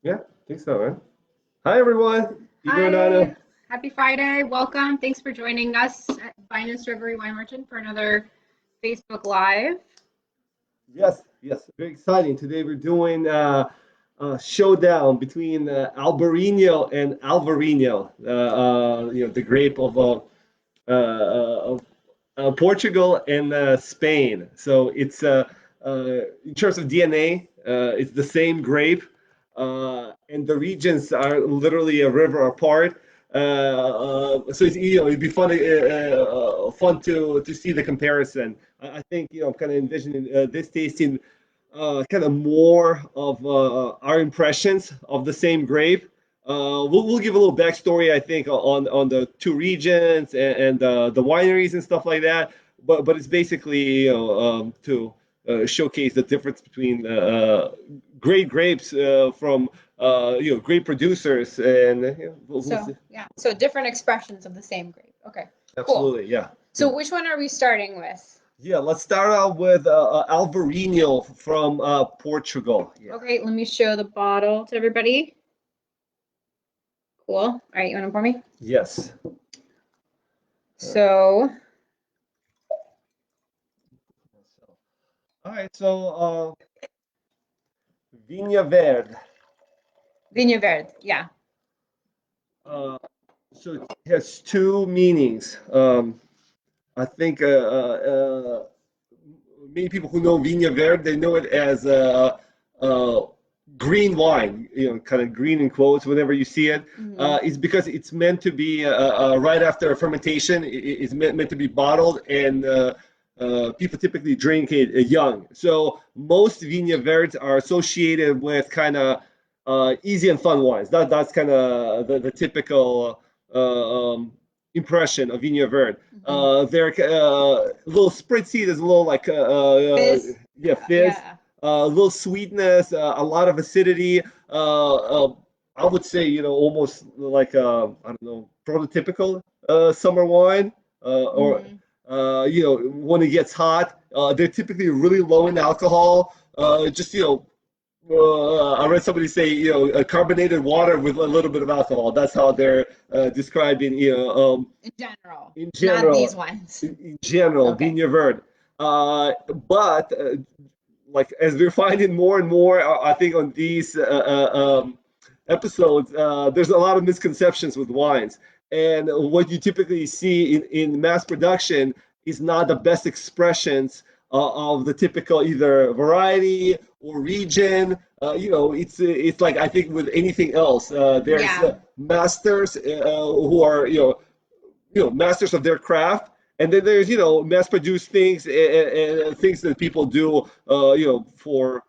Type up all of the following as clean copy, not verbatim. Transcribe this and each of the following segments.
Yeah, I think so, man. Hi, everyone. Igor and Hi, Anna. happy Friday. Welcome. Thanks for joining us at Vinous River Wine Merchant for another Facebook Live. Yes, very exciting. Today we're doing a showdown between Albarino and Alvarinho, the grape of Portugal and Spain. So it's in terms of DNA, it's the same grape, and the regions are literally a river apart. So it's, it'd be fun to see the comparison. I think I'm kind of envisioning this tasting kind of more of our impressions of the same grape. We'll give a little backstory, I think, on the two regions and the wineries and stuff like that. But it's basically to showcase the difference between great grapes from great producers, and we'll So, see. yeah, so different expressions of the same grape. Okay, cool. Absolutely, yeah. So, which one are we starting with? Yeah, let's start out with Alvarinho from Portugal. Yeah. Okay, let me show the bottle to everybody. Cool. All right, you want to pour me? Yes. So, All right, so vinhoverde. vinhoverde. Yeah. Uh, so it has two meanings. I think many people who know vinhoverde, they know it as green wine. Kind of green in quotes whenever you see it. It's because it's meant to be right after fermentation. It's meant to be bottled, and people typically drink it young. So most vineyards are associated with kind of easy and fun wines. That's kind of the typical impression of vineyard. They're a little spritzy. There's a little like Fizz. yeah, fizz, Yeah. a little sweetness, a lot of acidity. I would say almost like I don't know, prototypical summer wine, or Mhm. when it gets hot, they're typically really low in alcohol. Just I read somebody say, carbonated water with a little bit of alcohol. That's how they're describing, In general, in not these general, ones. in general, Okay. vineyard. But like as we're finding more and more, I think on these episodes, there's a lot of misconceptions with wines, and what you typically see in mass production is not the best expressions of the typical either variety or region. It's like I think with anything else, there's Yeah. masters who are masters of their craft, and then there's mass-produced things and things that people do for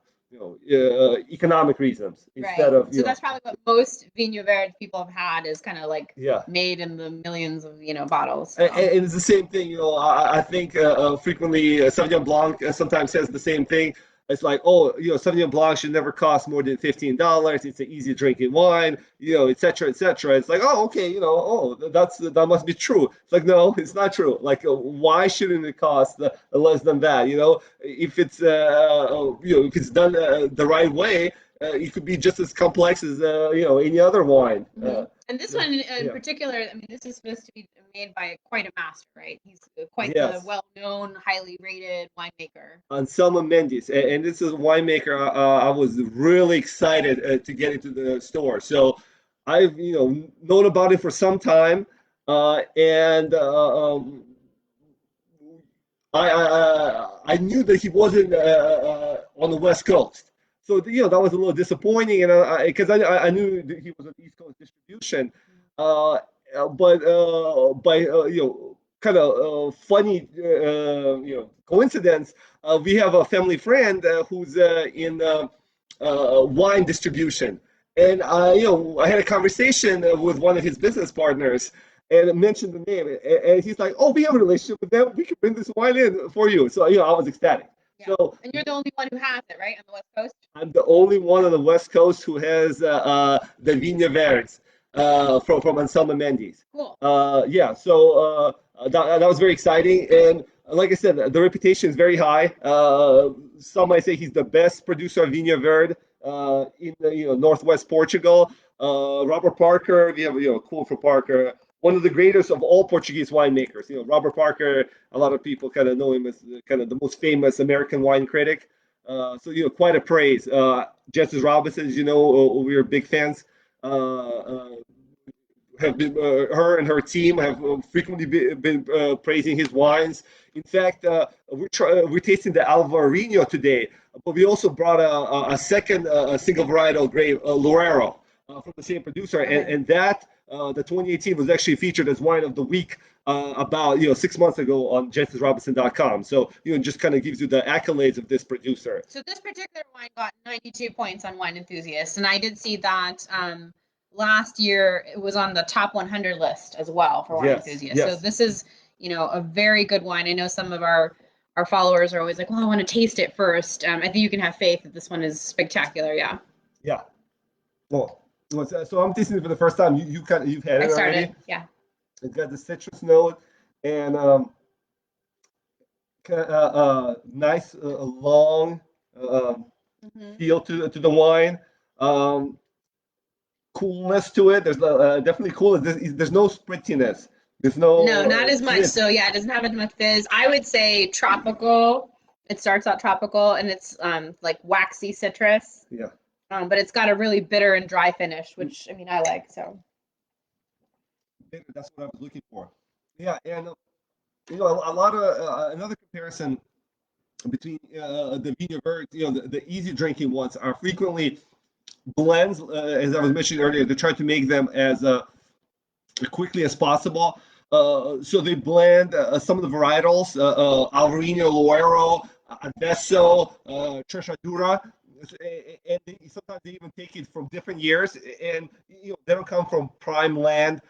economic reasons instead Right. of So that's probably what most Vinho Verde people have had is kind of like yeah. made in the millions of, bottles. So And it's the same thing, I think frequently Sauvignon Blanc sometimes says the same thing. It's like, oh, Sauvignon Blanc should never cost more than $15. It's an easy drinking wine, et cetera, et cetera. It's like, oh, okay, that must be true. It's like, no, it's not true. Like, why shouldn't it cost less than that? If it's done the right way, it could be just as complex as any other wine. and this one in Yeah. particular, I mean, this is supposed to be made by quite a master, right? He's quite the Yes. well-known, highly rated winemaker. Anselmo Mendes, and this is a winemaker. I was really excited to get into the store. So I've known about it for some time, and I knew that he wasn't on the West Coast. So that was a little disappointing, and because I knew that he was on East Coast distribution, uh, but by kind of funny coincidence, we have a family friend who's in wine distribution, and I had a conversation with one of his business partners and mentioned the name, and he's like, "Oh, we have a relationship with them. We can bring this wine in for you." So I was ecstatic. Yeah. So And you're the only one who has it, right, on the West Coast? I'm the only one on the West Coast who has the Vinha Verdes from Anselmo Mendes. Cool. Yeah, so that was very exciting, and like I said, the reputation is very high. Some might say he's the best producer of Vinha Verde in northwest Portugal. Robert Parker, we have a quote from Parker, one of the greatest of all Portuguese winemakers. Robert Parker, a lot of people kind of know him as kind of the most famous American wine critic. So quite a praise. Justice Robinson, as we are big fans. Have been her and her team have frequently been praising his wines. In fact, we're tasting the Alvarinho today, but we also brought a second single varietal grape, Loero, from the same producer, and that the 2018 was actually featured as wine of the week about 6 months ago on justicerobinson.com. So just kind of gives you the accolades of this producer. So this particular wine got 92 points on Wine Enthusiast, and I did see that. Last year it was on the top 100 list as well for wine enthusiasts. Yes. So this is, a very good wine. I know some of our followers are always like, well, I want to taste it first. I think you can have faith that this one is spectacular. Yeah. Yeah. Well, so I'm tasting it for the first time. You've had it already. Yeah. It's got the citrus note and nice long feel to the wine. Coolness to it. There's definitely coolness. There's no spritziness. There's no. No, not as much. So yeah, it doesn't have as much fizz. I would say tropical. It starts out tropical, and it's like waxy citrus. Yeah. But it's got a really bitter and dry finish, which I like. So. That's what I was looking for. Yeah, and a lot of another comparison between the vinhoverde, the easy drinking ones are frequently blends, as I was mentioning earlier, to try to make them as quickly as possible. So they blend some of the varietals, Albarino, Loero, Adesso, Trechadura, and sometimes they even take it from different years, and they don't come from prime land.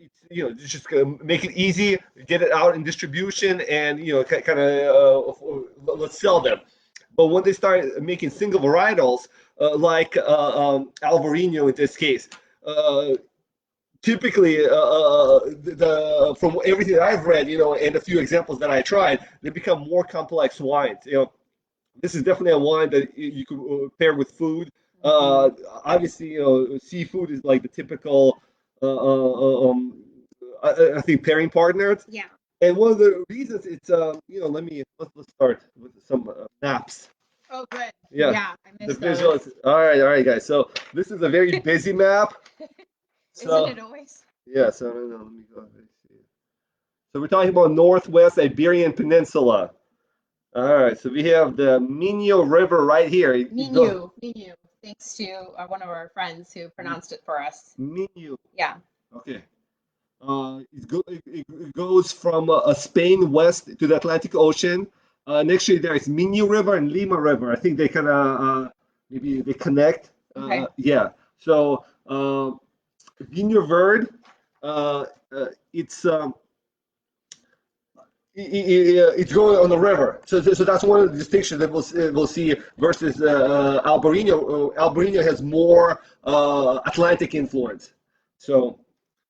It's just make it easy, get it out in distribution, and kind of let's sell them. But when they start making single varietals, like Alvarinho in this case, typically, from everything I've read, and a few examples that I tried, they become more complex wines. This is definitely a wine that you could pair with food. Obviously, seafood is like the typical, I think, pairing partner. Yeah. And one of the reasons it's, let's start with some maps. Oh, good. Yeah. I missed the visuals. All right, guys. So this is a very busy map. Isn't it always? Yeah. So let me go. So we're talking about Northwest Iberian Peninsula. All right. So we have the Minho River right here. Minho. Thanks to one of our friends who pronounced it for us. Minho. Yeah. Okay. It goes from Spain west to the Atlantic Ocean. Next year there is Minho River and Lima River. I think they kind of maybe they connect. Okay. Yeah. So vinhoverde, it's growing on the river. So that's one of the distinctions that we'll see versus Albarino. Albarino has more Atlantic influence. So.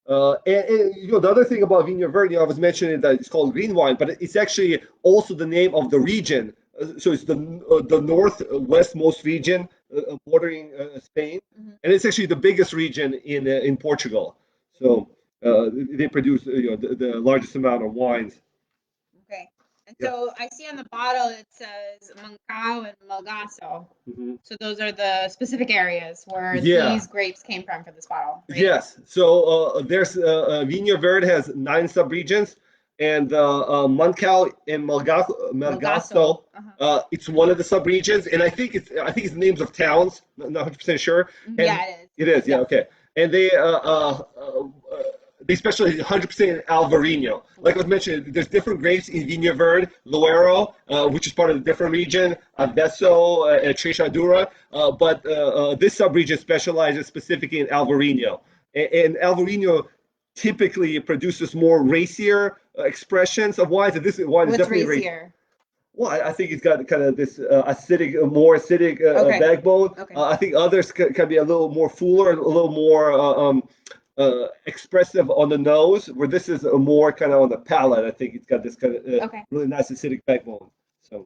And the other thing about vinhoverde, I was mentioning that it's called green wine, but it's actually also the name of the region. So it's the northwestmost region bordering Spain, and it's actually the biggest region in Portugal. So they produce the largest amount of wines. Okay. And so I see on the bottle it says Mancao and Melgaço. So those are the specific areas where these grapes came from for this bottle. Right? Yes. So there's vinhoverde has 9 subregions, and Mancao and Melgaço, it's one of the subregions, and I think it's names of towns. Not 100% sure. And yeah, it is. It is. Yeah. Okay. And they specialize 100% in Alvarinho. Like I was mentioning, there's different grapes in vinhoverde, Loero, which is part of a different region, Adesso, Trechadura, but this subregion specializes specifically in Alvarinho. And Alvarinho typically produces more racier expressions of wines, and this wine is definitely racier. Well, I think it's got kind of this more acidic backbone. Okay. I think others can be a little more fuller, a little more expressive on the nose, where this is a more kind of on the palate. I think it's got this kind of really nice acidic backbone. So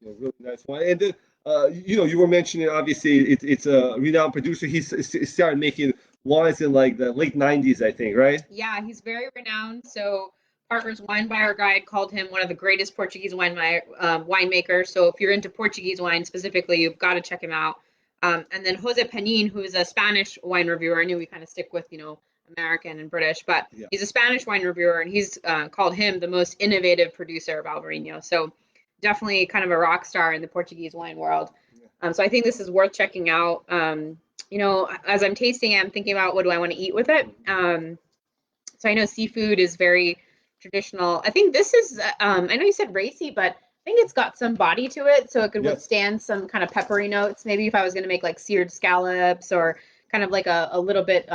Really nice wine. And then, you were mentioning obviously it's a renowned producer. He started making wines in like the late '90s, I think, right? Yeah, he's very renowned. So Parker's Wine Buyer Guide called him one of the greatest Portuguese winemakers. So if you're into Portuguese wine specifically, you've got to check him out. And then Jose Panin, who is a Spanish wine reviewer. I knew we kind of stick with, American and British, but he's a Spanish wine reviewer, and he's called him the most innovative producer of Alvarinho. So definitely kind of a rock star in the Portuguese wine world. So I think this is worth checking out. As I'm tasting it, I'm thinking about what do I want to eat with it. So I know seafood is very traditional. I think this is, I know you said racy, but I think it's got some body to it, so it could withstand some kind of peppery notes. Maybe if I was going to make like seared scallops or kind of like a little bit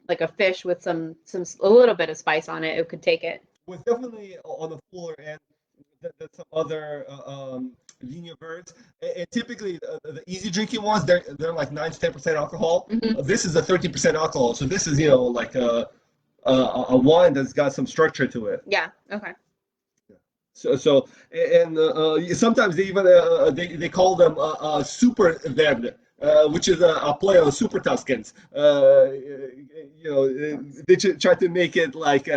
like a fish with a little bit of spice on it, it could take it. Was definitely on the fuller end than some other vineyards. And typically, the easy drinking ones, they're like 9 to 10% alcohol. This is a 13% alcohol, so this is like a wine that's got some structure to it. Yeah. Okay. So and sometimes they even they call them super verde, which is a play on super Tuscans. They try to make it like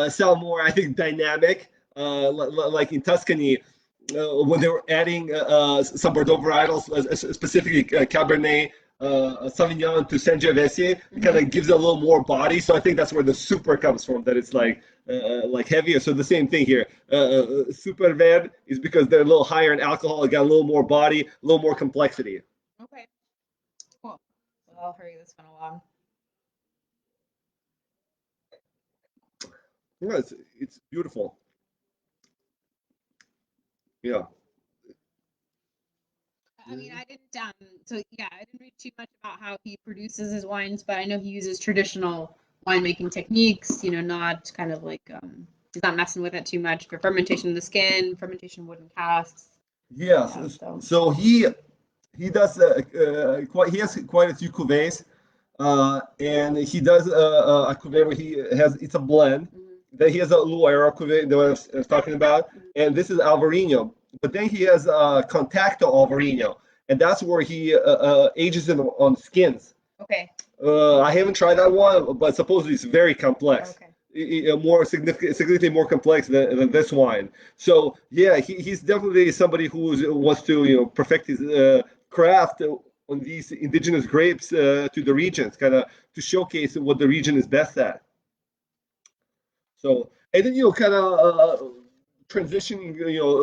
sound more, I think, dynamic, like in Tuscany. When they were adding some Bordeaux varietals, specifically Cabernet Sauvignon to Sangiovese, it kind of gives it a little more body. So I think that's where the super comes from, that it's like heavier. So the same thing here. Super Verde is because they're a little higher in alcohol, got a little more body, a little more complexity. Okay, cool. Well, I'll hurry this one along. Yeah, it's beautiful. Yeah. I mean, I didn't. I didn't read too much about how he produces his wines, but I know he uses traditional winemaking techniques. Not kind of like he's not messing with it too much for fermentation of the skin, fermentation of wooden casks. Yeah. So he does he has quite a few cuvées, and he does a cuvée where it's a blend. Then he has a Loire cuvée that I was talking about, and this is Alvarinho. But then he has Contacto Alvarinho, and that's where he ages it on skins. Okay. I haven't tried that one, but supposedly it's very complex. Okay. More significantly more complex than this wine. So yeah, he's definitely somebody who wants to perfect his craft on these indigenous grapes to the regions, kind of to showcase what the region is best at. So and then kind of transitioning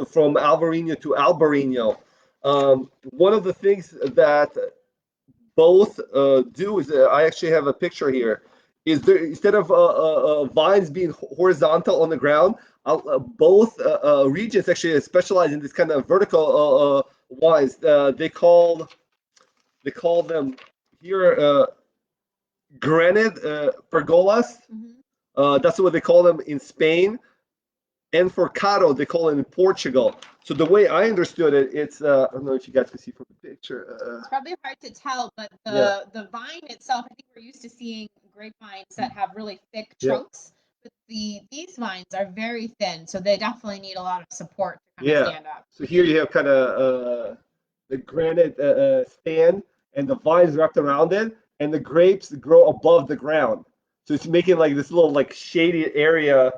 from Alvarinho to Albarino. One of the things that both do is I actually have a picture here. Is there, instead of vines being horizontal on the ground, both regions actually specialize in this kind of vertical vines. They call them here granite pergolas. That's what they call them in Spain. And forcado, they call it in Portugal. So the way I understood it, it's I don't know if you guys can see from the picture. It's probably hard to tell, but the vine itself, I think we're used to seeing grapevines that have really thick trunks. But these vines are very thin, so they definitely need a lot of support to kind of stand up. So here you have kind of the granite stand and the vines wrapped around it, and the grapes grow above the ground. So it's making like this little like shady area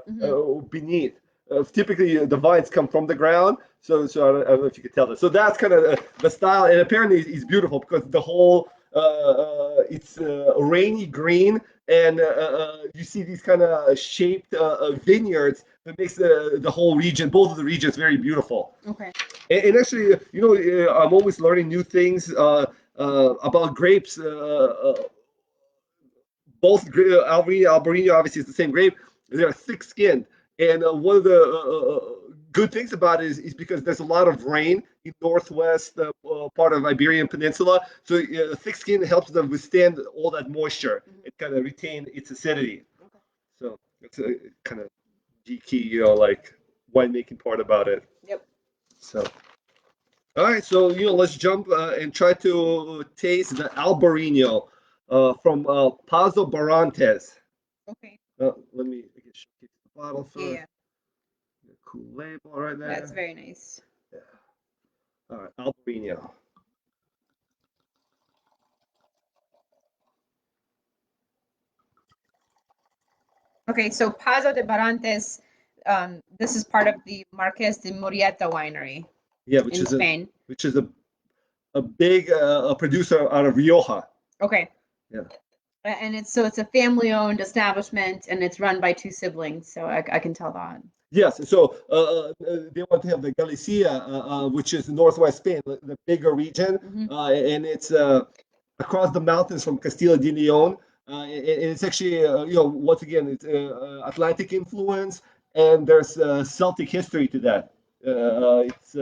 beneath. Typically, the vines come from the ground, so I don't know if you could tell this. So that's kind of the style, and apparently it's beautiful because the whole it's rainy green, and you see these kind of shaped vineyards that makes the whole region, both of the regions, very beautiful. Okay. And actually, I'm always learning new things about grapes. Both Albarino obviously is the same grape. They're thick-skinned, and one of the good things about it is because there's a lot of rain in northwest part of Iberian Peninsula, so thick skin helps them withstand all that moisture and kind of retain its acidity. Okay. So it's a kind of geeky, like winemaking part about it. Yep. So. All right, so let's jump and try to taste the Albarino from Pazo Barantes. Okay. Let me get the bottle first. Yeah. Cool label right there. That's very nice. Yeah. All right, Albarino. Okay, so Paso de Barrantes, this is part of the Marqués de Murieta winery Yeah, in Spain. which is a big a producer out of Rioja. Okay. Yeah. And it's a family-owned establishment, and it's run by two siblings, so I can tell that. Yes, so they want to have the Galicia, which is northwest Spain, the bigger region, and it's across the mountains from Castilla de Leon. And it's actually, once again, it's Atlantic influence, and there's Celtic history to that. It's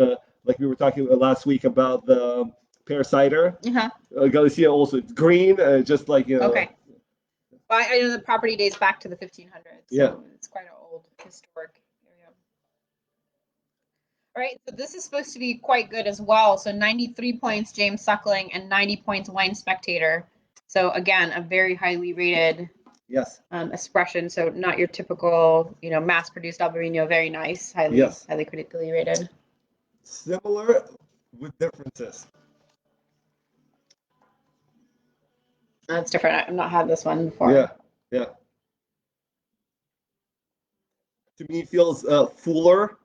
like we were talking last week about the pear cider. Galicia also, it's green, just like, Okay. Well, I know the property dates back to the 1500s, so it's quite an old historic area. All right, so this is supposed to be quite good as well. So 93 points, James Suckling, and 90 points, Wine Spectator. So again, a very highly rated expression. So not your typical, mass-produced Albarino. Very nice, highly critically rated. Similar with differences. That's different. I've not had this one before. Yeah. To me, it feels fuller,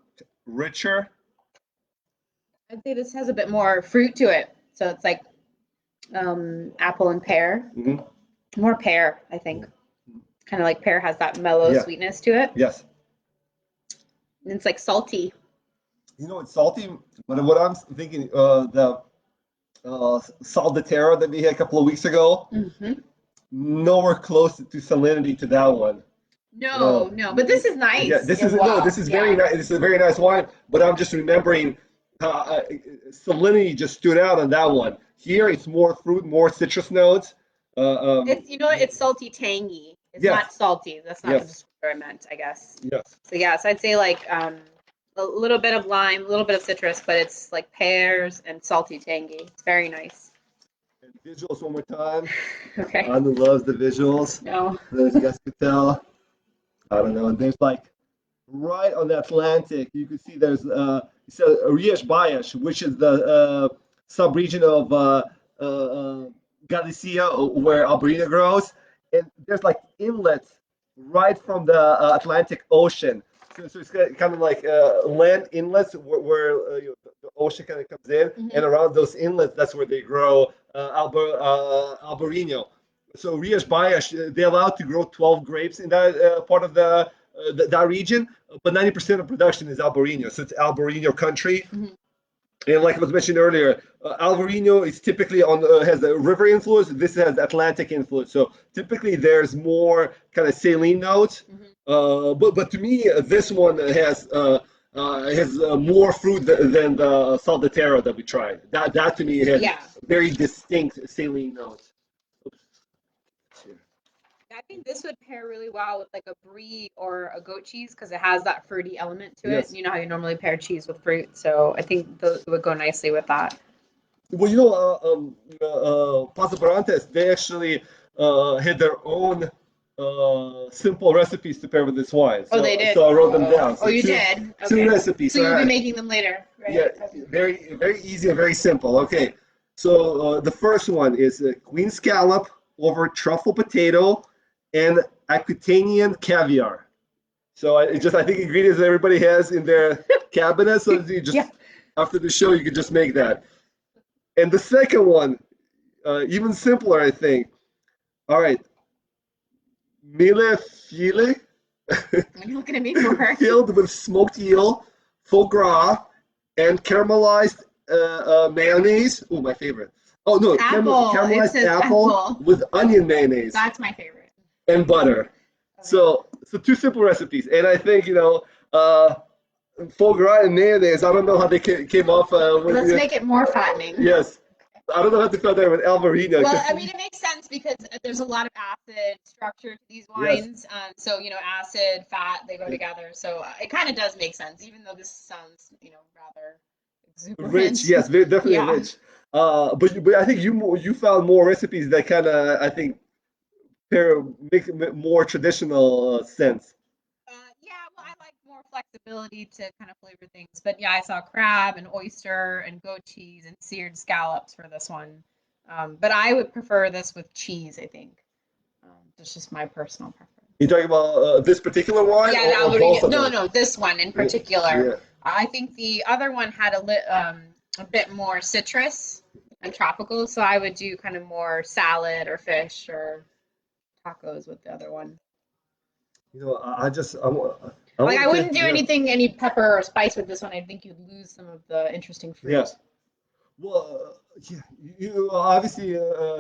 richer. I'd say this has a bit more fruit to it. So it's like apple and pear. More pear, I think. Kind of like pear has that mellow sweetness to it. Yes. And it's like salty. It's salty, but what I'm thinking, the Sal de Terra that we had a couple of weeks ago, nowhere close to salinity to that one. No, but this is nice. Yeah, this is very nice. This is a very nice wine, but I'm just remembering salinity just stood out on that one. Here, it's more fruit, more citrus notes. It's salty, tangy. It's not salty. That's not what I meant, I guess. Yes. So I'd say like a little bit of lime, a little bit of citrus, but it's like pears and salty, tangy. It's very nice. And visuals one more time. Okay. Anu loves the visuals. No. As you guys could tell. I don't know. There's like right on the Atlantic, you can see there's Rias Baixas, which is the sub-region of Galicia where Albarino grows, and there's like inlets right from the Atlantic Ocean. So it's kind of like land inlets where the ocean kind of comes in, and around those inlets, that's where they grow Albarino. So Rias Baixas, they're allowed to grow 12 grapes in that part of that region, but 90% of production is Albarino. So it's Albarino country. And like I was mentioned earlier, Alvarinho is typically has a river influence. This has Atlantic influence. So typically there's more kind of saline notes. But to me, this one has more fruit than the Sal de Terra that we tried. That to me has very distinct saline notes. I think this would pair really well with like a brie or a goat cheese because it has that fruity element to it. You know how you normally pair cheese with fruit, so I think those would go nicely with that. Well, Paso Barrantes, they actually had their own simple recipes to pair with this wine. So, they did. So I wrote them down. So you did. Okay. 2 recipes. So you'll be making them later, right? Yeah, very very easy and very simple. Okay, so the first one is queen scallop over truffle potato and Aquitanian caviar. So I think ingredients that everybody has in their cabinet. So you just after the show, you could just make that. And the second one, even simpler, I think. All right, mille filet. What are you looking at me for? Filled with smoked eel, foie gras, and caramelized mayonnaise. Oh, my favorite. Oh no, caramelized apple with onion mayonnaise. That's my favorite. And butter. Okay. So 2 simple recipes, and I think foie gras and mayonnaise. I don't know how they came off. Let's make it more fattening. Yes, I don't know how to feel there with Alvarino. Well, I mean, it makes sense because there's a lot of acid structure to these wines. So acid, fat, they go together. So it kind of does make sense, even though this sounds rather exuberant. Rich, yes, definitely rich. But I think you found more recipes that kind of make more traditional sense. Well, I like more flexibility to kind of flavor things. But yeah, I saw crab and oyster and goat cheese and seared scallops for this one. But I would prefer this with cheese, I think. That's just my personal preference. You talking about this particular wine, Yeah, or both of them? no, this one in particular. Yeah. I think the other one had a bit more citrus and tropical, so I would do kind of more salad or fish or tacos with the other one. You know, I Like I want to, wouldn't do anything, any pepper or spice with this one. I think you'd lose some of the interesting fruit. yeah. Well, yeah, you obviously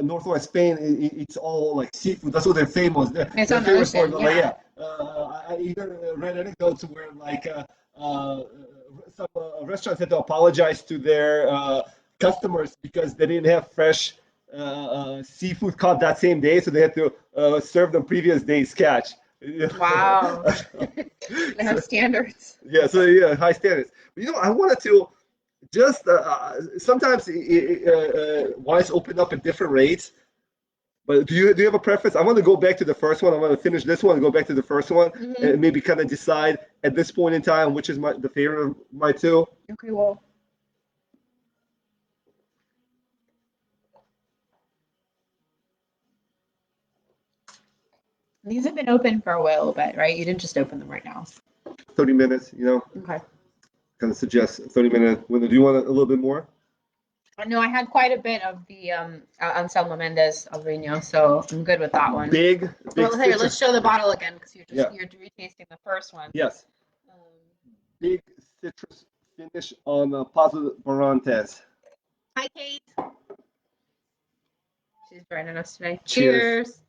Northwest Spain. It's all like seafood. That's what they're famous. It's They're on the famous for. ocean, Like, yeah. I even read anecdotes where uh, some restaurants had to apologize to their customers because they didn't have fresh seafood caught that same day, so they had to serve them previous day's catch. Wow. They have standards. Yeah, so yeah, high standards. But I wanted to just sometimes wines open up at different rates. But do you have a preference? I want to go back to the first one. I want to finish this one and go back to the first one, and maybe kind of decide at this point in time which is the favorite of my two. Okay, well. These have been open for a while, but right? You didn't just open them right now. 30 minutes, Okay. kind of suggest 30-minute window. Do you want a little bit more? No, I had quite a bit of the Anselmo Mendez Alvarinho, so I'm good with that one. Big Well, here, citrus. let's show the bottle again because you're Yeah. you're retasting the first one. Yes. Big citrus finish on Paso Barantes. Hi, Kate. She's joining us today. Cheers. Cheers.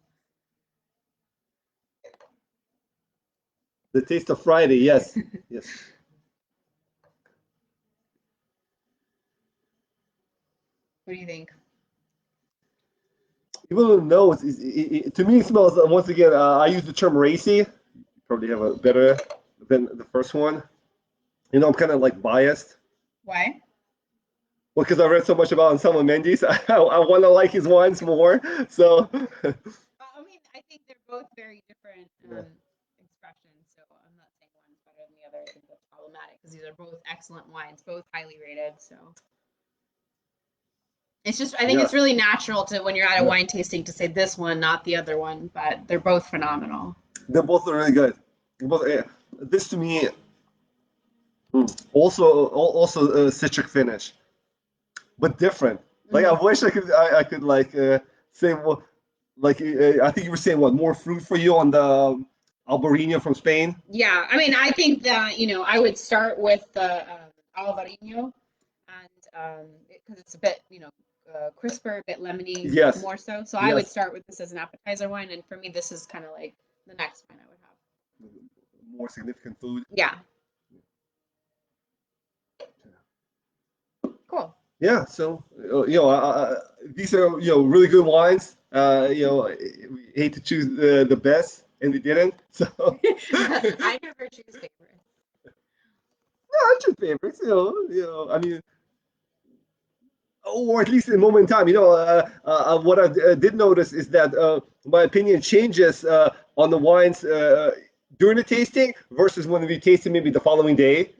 The taste of Friday. Yes. Yes. What do you think? Even though no, to me it smells. Once again, I use the term racy. You probably have a better than the first one. I'm kind of like biased. Why? Well, because I read so much about Anselmo Mendes, I want to like his wines more. So. I mean, I think they're both very different expressions, so I'm not saying one's better than the other. I think that's problematic because these are both excellent wines, both highly rated. So it's just, I think it's really natural to when you're at a wine tasting to say this one, not the other one, but they're both phenomenal. They're both really good. This to me also a citric finish, but different. Like I wish I could like say well, like I think you were saying what more fruit for you on the Albarino from Spain. Yeah, I mean, I think that I would start with the Alvarinho, and because it's a bit crisper, a bit lemony, Yes. more so. So Yes. I would start with this as an appetizer wine, and for me, this is kind of like the next wine I would have. More significant food. Yeah. Cool. Yeah. So these are really good wines. We hate to choose the best, and we didn't. So. I never choose favorites. No, I choose favorites. I mean. Or at least in a moment in time. What I did notice is that my opinion changes on the wines during the tasting versus when we taste it maybe the following day,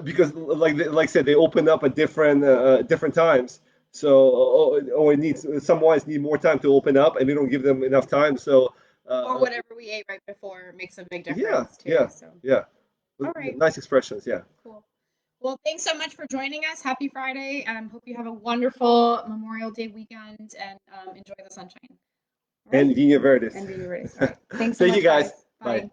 because like I said, they open up at different times. So it needs some wines need more time to open up, and we don't give them enough time. So or whatever we ate right before makes a big difference yeah, too. So. Yeah. All right. Nice expressions. Yeah. Cool. Well, thanks so much for joining us. Happy Friday. Hope you have a wonderful Memorial Day weekend and enjoy the sunshine. Right. And Vinho Verdes. And Vinho Verdes. All right. Thanks so Thank much, you guys. Bye. Bye.